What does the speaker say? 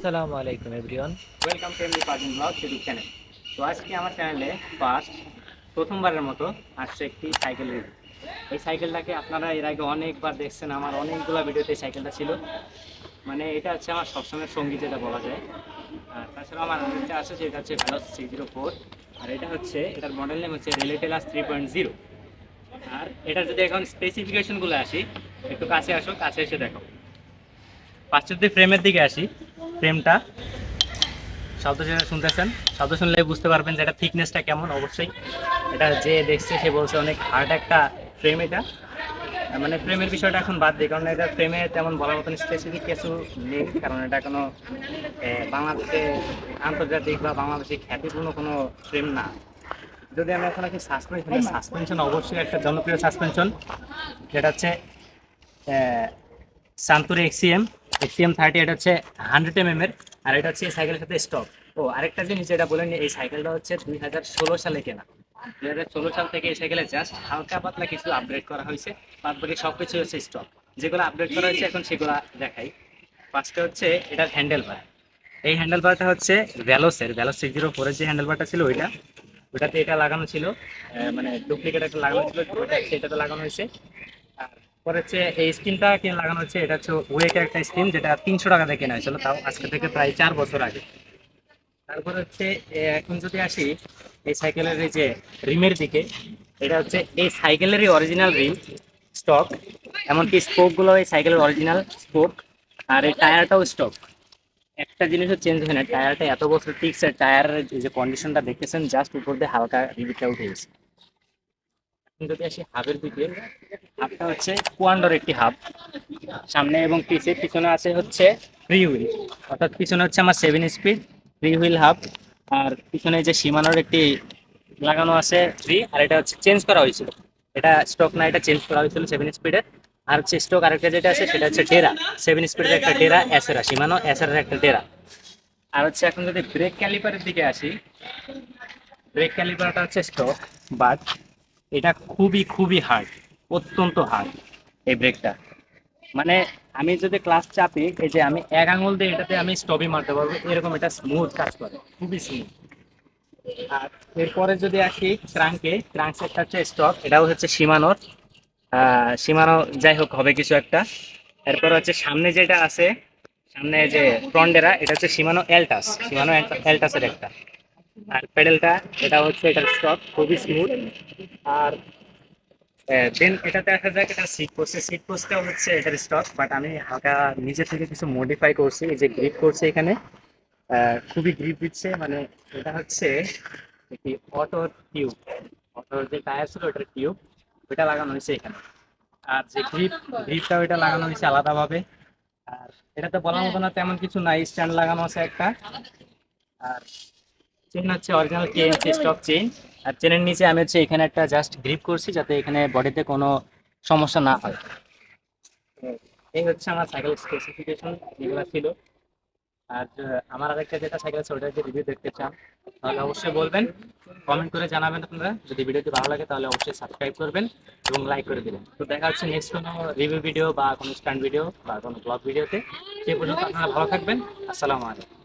আসসালামু আলাইকুম everyone. Welcome to MD পার্জন ব্লগ ইউটিউব চ্যানেল। তো আজকে আমার চ্যানেলে প্রথমবারের মতো আসছে একটি সাইকেল রিভিউ। এই সাইকেলটাকে আপনারা এর আগে অনেকবার দেখছেন, আমার অনেকগুলো ভিডিওতে এই সাইকেলটা ছিল। মানে এটা হচ্ছে আমার সবসময় সঙ্গী যেটা বলা যায়। আর তাছাড়া আমার আরেকটা আছে যেটা হচ্ছে ভ্যালোস 304। আর এটা হচ্ছে এটার মডেল নেম হচ্ছে রিলেটেলাস 3.0। আর এটার যদি এখন স্পেসিফিকেশনগুলো আসি, একটু কাছে আসো, কাছে এসে দেখো। ফার্স্ট যদি ফ্রেমের দিকে আসি, ফ্রেমটা শব্দ যেটা শুনতেছেন, শব্দ শুনলে বুঝতে পারবেন যে এটা থিকনেসটা কেমন। অবশ্যই এটা যে দেখছে সে বলছে অনেক হার্ড একটা ফ্রেম এটা। মানে ফ্রেমের বিষয়টা এখন বাদ দিই, কারণ এটা ফ্রেমে তেমন বলার মতন স্পেসিফিক কিছু নেই, কারণ এটা কোনো বাংলাদেশে আন্তর্জাতিক বা বাংলাদেশে খ্যাতিপূর্ণ কোনো ফ্রেম না। যদি আমি এখন একটি সাসপেনশন অবশ্যই একটা জনপ্রিয় সাসপেনশন, যেটা হচ্ছে সান্তুরে এক্সিএম 30। এটা হচ্ছে 100 mm এর। আর এটা হচ্ছে এই সাইকেলের সাথে স্টক। ও আরেকটা জিনিস যেটা বলেন, এই সাইকেলটা হচ্ছে 2016 সালে কেনা। 2016 সাল থেকে এই সাইকেলে জাস্ট হালকা পাতলা কিছু আপডেট করা হয়েছে, বাদ বাকি সবকিছু হচ্ছে স্টক। যেগুলো আপডেট করা হয়েছে এখন সেগুলো দেখাই। ফার্স্টে হচ্ছে এটার হ্যান্ডেল বার। এই হ্যান্ডেল বারটা হচ্ছে ভ্যালোস 604-এর যে হ্যান্ডেল বারটা ছিল ওইটাতে এটা লাগানো ছিল। মানে ডুপ্লিকেট একটা লাগানো ছিল, ওইটা সেটাতে লাগানো হয়েছে। আর পরে হচ্ছে এই স্ক্রিনটা কিনে লাগানো হচ্ছে, এটা হচ্ছে ওয়েটের একটা স্ক্রিন, যেটা 300 টাকা দিয়ে কেনা হয়েছিল, তাও আজকে থেকে প্রায় 4 বছর আগে। তারপর হচ্ছে এখন যদি আসি এই সাইকেলের এই যে রিমের দিকে, এটা হচ্ছে এই সাইকেলেরই অরিজিনাল রিম স্টক। এমনকি স্পোকগুলো এই সাইকেলের অরিজিনাল স্পোক। আর এই টায়ারটাও স্টক। একটা জিনিসও চেঞ্জ হয় না, টায়ারটা এত বছর টিকছে। টায়ারের যে কন্ডিশনটা দেখতেছেন, জাস্ট উপর দিয়ে হালকা রিবিটটা উঠে গেছে। এখন যদি আসি হাবের দিকে, হাবটা হচ্ছে কোয়ান্ডোর একটি হাব। সামনে এবং পিছনে আছে হচ্ছে ফ্রি হুইল, অর্থাৎ পিছনে হচ্ছে আমার 7 স্পিড ফ্রি হুইল হাব। আর পিছনে যে সীমানোর একটি লাগানো আছে ফ্রি, আর এটা হচ্ছে চেঞ্জ করা হয়েছিল। এটা স্টক না, এটা চেঞ্জ করা হয়েছিল 7 স্পিডের। আর হচ্ছে স্টক আরেকটা যেটা আছে সেটা হচ্ছে ডেরা, 7 স্পিডের একটা ডেরা এসেরা, সীমানো এসেরার একটা ডেরা। আর হচ্ছে এখন যদি ব্রেক ক্যালিপারের দিকে আসি, ব্রেক ক্যালিপারটা হচ্ছে স্টক, বাট এটা খুবই খুবই হার্ড, অত্যন্ত হার্ড এই ব্রেকটা। মানে আমি যদি ক্লাস চাপি, এই যে আমি এক আঙুল দিয়ে এটাতে আমি স্টপই মারতে পারবো, এরকম এটা স্মুথ কাজ করে, খুবই স্মুথ। আর এরপরে যদি আসি ক্রাঙ্ক সেটটা হচ্ছে স্টক, এটাও হচ্ছে সীমানোর। সীমানো যাই হোক হবে কিছু একটা। এরপর হচ্ছে সামনে যেটা আছে, সামনে যে ফ্রন্টেরা, এটা হচ্ছে সীমানো এলটাসের একটা। আর প্যাডেলটা, এটা হচ্ছে এটার স্টক, খুবই স্মুথ। আর দেন এটাতে আসা যাক, এটা সিট পোস্টটাও হচ্ছে এটার স্টক, বাট আমি হালকা নিজে থেকে কিছু মডিফাই করছি। এই যে গ্রিপ করছে এখানে, খুবই গ্রিপ দিচ্ছে। মানে এটা হচ্ছে একটি অটো টিউব, অটোর যে টায়ার ছিল ওটার টিউব, ওইটা লাগানো হয়েছে এখানে। আর যে গ্রিপটা ওইটা লাগানো হয়েছে আলাদাভাবে। আর এটাতে বলার মতো না তেমন কিছু নাই, স্ট্যান্ড লাগানো আছে একটা। আর চেন হচ্ছে অরিজিনাল কেএমসি স্টক চেইন। আর চেনের নিচে আমি হচ্ছে এখানে একটা জাস্ট গ্রিপ করছি, যাতে এখানে বডিতে কোনো সমস্যা না হয়। তো এই হচ্ছে আমার সাইকেল স্পেসিফিকেশন যেগুলো ছিল। আর আমার আরেকটা যেটা সাইকেল আছে ওটার যে রিভিউ দেখতে চান, তাহলে অবশ্যই বলবেন, কমেন্ট করে জানাবেন। আপনারা যদি ভিডিওটি ভালো লাগে তাহলে অবশ্যই সাবস্ক্রাইব করবেন এবং লাইক করে দেবেন। তো দেখা হচ্ছে নেক্সট কোনো রিভিউ ভিডিও বা কোনো স্ট্যান্ড ভিডিও বা কোনো ব্লগ ভিডিওতে। সে পর্যন্ত আপনারা ভালো থাকবেন। আসসালামু আলাইকুম।